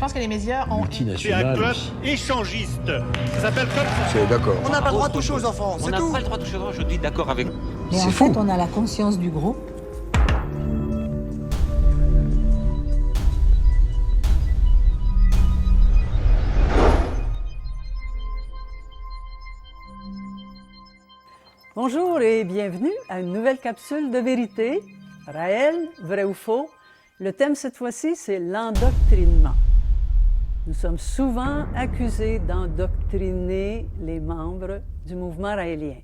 pense que les médias ont... C'est un club échangiste. Ça s'appelle comme ça. C'est d'accord. On n'a pas le droit de toucher aux enfants, c'est tout. On n'a pas le droit de toucher aux enfants, je dis d'accord avec vous. Mais en fait, on a la conscience du groupe. Bonjour et bienvenue à une nouvelle capsule de vérité. Raël, vrai ou faux? Le thème cette fois-ci, c'est l'endoctrinement. Nous sommes souvent accusés d'endoctriner les membres du mouvement raélien.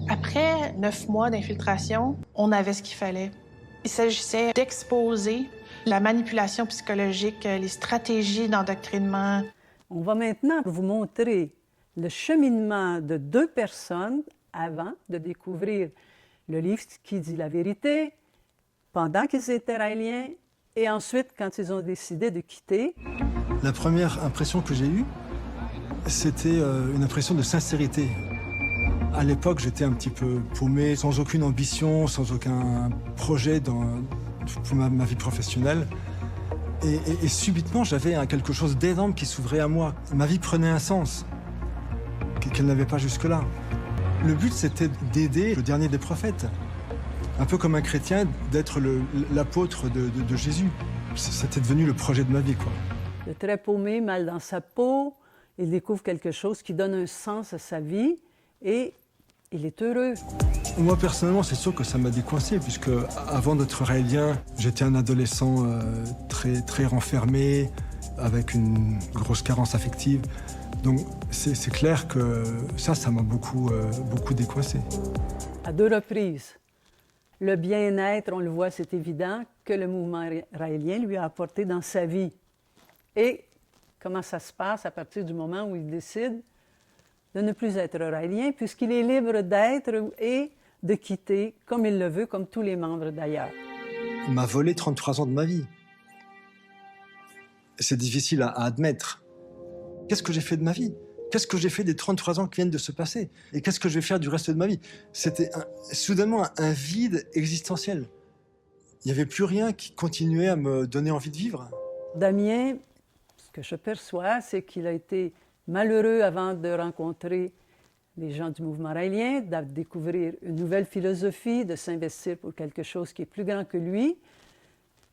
Après 9 mois d'infiltration, on avait ce qu'il fallait. Il s'agissait d'exposer la manipulation psychologique, les stratégies d'endoctrinement. On va maintenant vous montrer le cheminement de 2 personnes avant de découvrir le livre qui dit la vérité, pendant qu'ils étaient raéliens et ensuite quand ils ont décidé de quitter. La première impression que j'ai eue, c'était une impression de sincérité. À l'époque, j'étais un petit peu paumé, sans aucune ambition, sans aucun projet pour ma vie professionnelle. Et subitement, j'avais quelque chose d'énorme qui s'ouvrait à moi. Ma vie prenait un sens qu'elle n'avait pas jusque-là. Le but, c'était d'aider le dernier des prophètes. Un peu comme un chrétien, d'être l'apôtre de Jésus. C'était devenu le projet de ma vie, quoi. Le très paumé, mal dans sa peau, il découvre quelque chose qui donne un sens à sa vie et il est heureux. Moi, personnellement, c'est sûr que ça m'a décoincé, puisque avant d'être raélien, j'étais un adolescent très renfermé, avec une grosse carence affective. Donc, c'est clair que ça m'a beaucoup décoincé. À 2 reprises, le bien-être, on le voit, c'est évident, que le mouvement raélien lui a apporté dans sa vie. Et comment ça se passe à partir du moment où il décide de ne plus être raélien, puisqu'il est libre d'être et de quitter comme il le veut, comme tous les membres d'ailleurs. Il m'a volé 33 ans de ma vie. C'est difficile à admettre. Qu'est-ce que j'ai fait de ma vie? Qu'est-ce que j'ai fait des 33 ans qui viennent de se passer? Et qu'est-ce que je vais faire du reste de ma vie? C'était soudainement un vide existentiel. Il n'y avait plus rien qui continuait à me donner envie de vivre. Damien, ce que je perçois, c'est qu'il a été malheureux avant de rencontrer les gens du mouvement raélien, de découvrir une nouvelle philosophie, de s'investir pour quelque chose qui est plus grand que lui.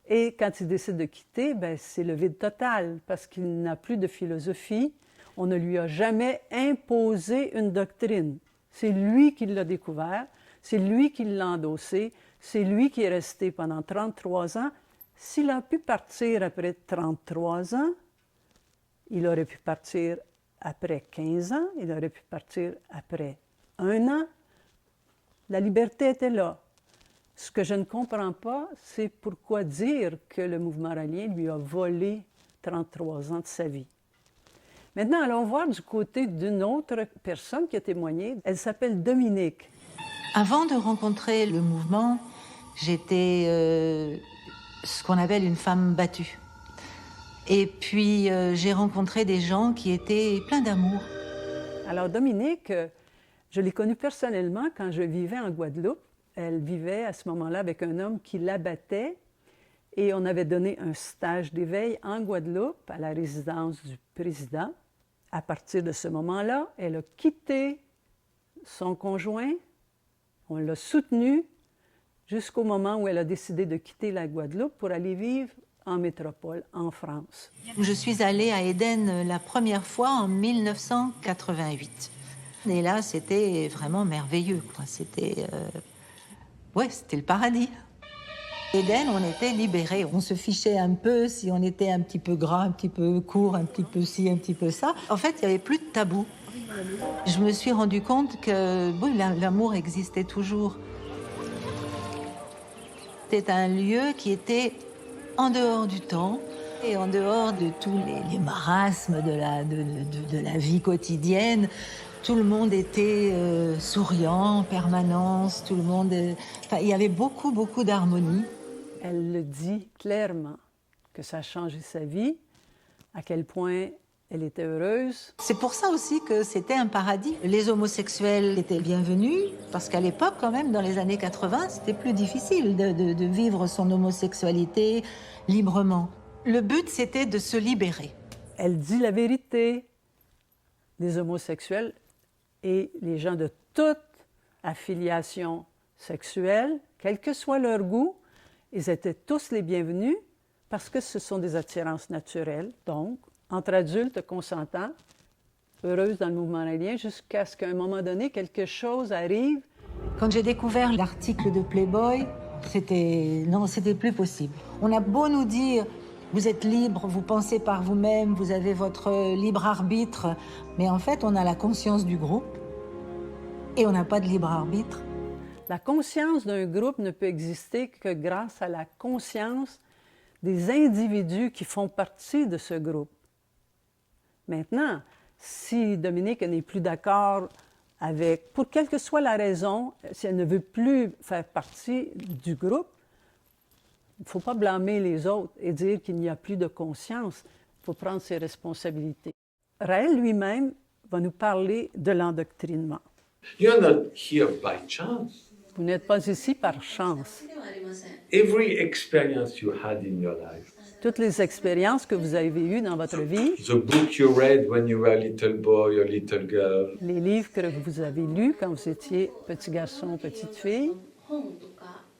Et quand il décide de quitter, c'est le vide total, parce qu'il n'a plus de philosophie. On ne lui a jamais imposé une doctrine. C'est lui qui l'a découvert, c'est lui qui l'a endossé, c'est lui qui est resté pendant 33 ans. S'il a pu partir après 33 ans, il aurait pu partir après 15 ans, il aurait pu partir après 1 an. La liberté était là. Ce que je ne comprends pas, c'est pourquoi dire que le mouvement raélien lui a volé 33 ans de sa vie. Maintenant, allons voir du côté d'une autre personne qui a témoigné. Elle s'appelle Dominique. Avant de rencontrer le mouvement, j'étais ce qu'on appelle une femme battue. Et puis, j'ai rencontré des gens qui étaient pleins d'amour. Alors, Dominique, je l'ai connue personnellement quand je vivais en Guadeloupe. Elle vivait à ce moment-là avec un homme qui l'abattait et on avait donné un stage d'éveil en Guadeloupe à la résidence du président. À partir de ce moment-là, elle a quitté son conjoint, on l'a soutenue jusqu'au moment où elle a décidé de quitter la Guadeloupe pour aller vivre en métropole, en France. Je suis allée à Éden la première fois en 1988. Et là, c'était vraiment merveilleux, quoi. C'était le paradis. Éden, on était libérés. On se fichait un peu si on était un petit peu gras, un petit peu court, un petit peu ci, un petit peu ça. En fait, il n'y avait plus de tabou. Je me suis rendu compte que l'amour existait toujours. C'était un lieu qui était en dehors du temps et en dehors de tous les marasmes de la vie quotidienne. Tout le monde était souriant en permanence, tout le monde... il y avait beaucoup d'harmonie. Elle le dit clairement, que ça a changé sa vie, à quel point elle était heureuse. C'est pour ça aussi que c'était un paradis. Les homosexuels étaient bienvenus, parce qu'à l'époque, quand même, dans les années 80, c'était plus difficile de vivre son homosexualité librement. Le but, c'était de se libérer. Elle dit la vérité. Les homosexuels et les gens de toute affiliation sexuelle, quel que soit leur goût, ils étaient tous les bienvenus parce que ce sont des attirances naturelles, donc entre adultes consentants, heureuses dans le mouvement raélien, jusqu'à ce qu'à un moment donné, quelque chose arrive. Quand j'ai découvert l'article de Playboy, c'était plus possible. On a beau nous dire, vous êtes libre, vous pensez par vous-même, vous avez votre libre arbitre, mais en fait, on a la conscience du groupe et on n'a pas de libre arbitre. La conscience d'un groupe ne peut exister que grâce à la conscience des individus qui font partie de ce groupe. Maintenant, si Dominique n'est plus d'accord avec, pour quelle que soit la raison, si elle ne veut plus faire partie du groupe, il ne faut pas blâmer les autres et dire qu'il n'y a plus de conscience. Il faut prendre ses responsabilités. Raël lui-même va nous parler de l'endoctrinement. You're not here by chance. Vous n'êtes pas ici par chance. Every experience you had in your life, Toutes les expériences que vous avez eues dans votre vie, the book you read when you were a little boy or little girl, les livres que vous avez lus quand vous étiez petit garçon, petite fille,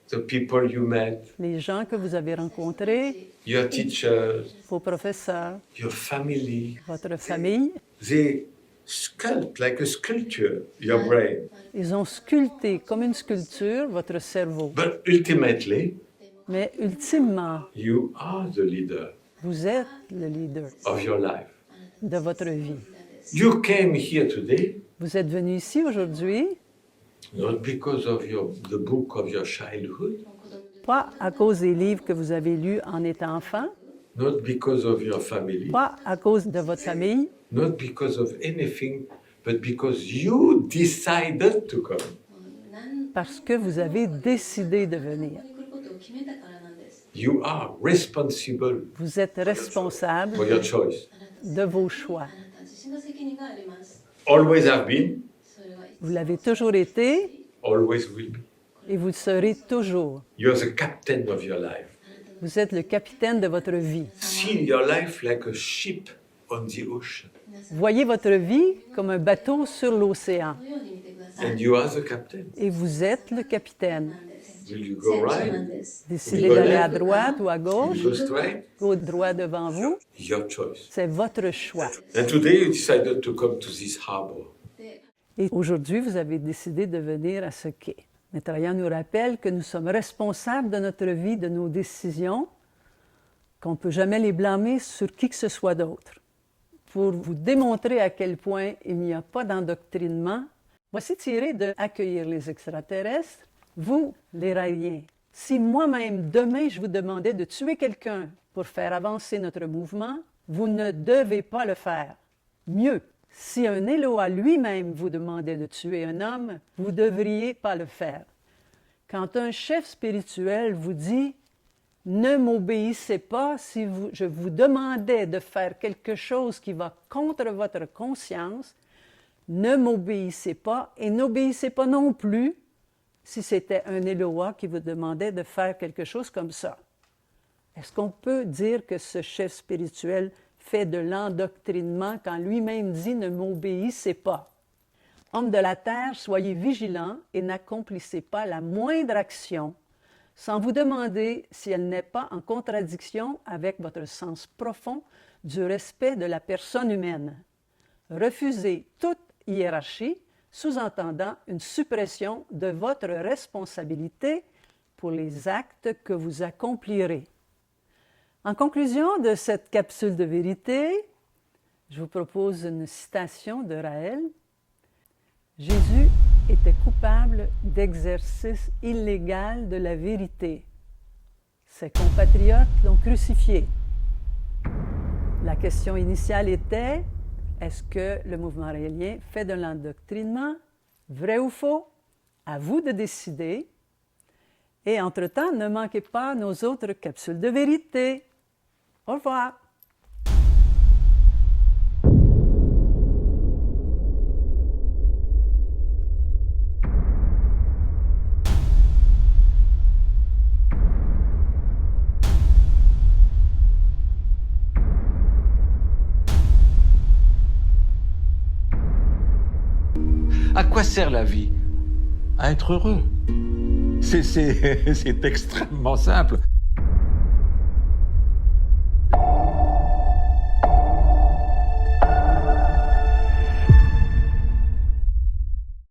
the people you met, les gens que vous avez rencontrés, your teachers, vos professeurs, your family, votre famille, they sculpt like a sculpture your brain. ils ont sculpté comme une sculpture votre cerveau. But ultimately, Mais ultimement, you are the leader vous êtes le leader of your life. de votre vie. You came here today Vous êtes venu ici aujourd'hui, not because of the book of your childhood, pas à cause des livres que vous avez lus en étant enfant, not because of your family, pas à cause de votre famille, not because of anything, but because you decided to come. parce que vous avez décidé de venir. You are responsible Vous êtes responsable for your choice. de vos choix. Always have been, Vous l'avez toujours été always will be. et vous le serez toujours. You're the captain of your life. Vous êtes le capitaine de votre vie. See your life like a ship on the ocean. Voyez votre vie comme un bateau sur l'océan And you are the captain. et vous êtes le capitaine. Will you go right? Décidez d'aller à droite ou à gauche, Will you go straight? ou droit devant vous, Your choice. c'est votre choix. And today you decided to come to this harbor. Et aujourd'hui, vous avez décidé de venir à ce quai. Maître Rayan nous rappelle que nous sommes responsables de notre vie, de nos décisions, qu'on ne peut jamais les blâmer sur qui que ce soit d'autre. Pour vous démontrer à quel point il n'y a pas d'endoctrinement, voici tiré de « Accueillir les extraterrestres ». Vous, les Raéliens, si moi-même, demain, je vous demandais de tuer quelqu'un pour faire avancer notre mouvement, vous ne devez pas le faire. Mieux, si un Éloa lui-même vous demandait de tuer un homme, vous ne devriez pas le faire. Quand un chef spirituel vous dit « Ne m'obéissez pas si je vous demandais de faire quelque chose qui va contre votre conscience, ne m'obéissez pas et n'obéissez pas non plus si c'était un Éloa qui vous demandait de faire quelque chose comme ça. » Est-ce qu'on peut dire que ce chef spirituel fait de l'endoctrinement quand lui-même dit « Ne m'obéissez pas ». Hommes de la terre, soyez vigilants et n'accomplissez pas la moindre action sans vous demander si elle n'est pas en contradiction avec votre sens profond du respect de la personne humaine. Refusez toute hiérarchie, sous-entendant une suppression de votre responsabilité pour les actes que vous accomplirez. En conclusion de cette capsule de vérité, je vous propose une citation de Raël. « Jésus était coupable d'exercice illégal de la vérité. Ses compatriotes l'ont crucifié. La question initiale était: est-ce que le mouvement raélien fait de l'endoctrinement? Vrai ou faux? À vous de décider. Et entre-temps, ne manquez pas nos autres capsules de vérité. Au revoir! À quoi sert la vie? À être heureux. C'est extrêmement simple.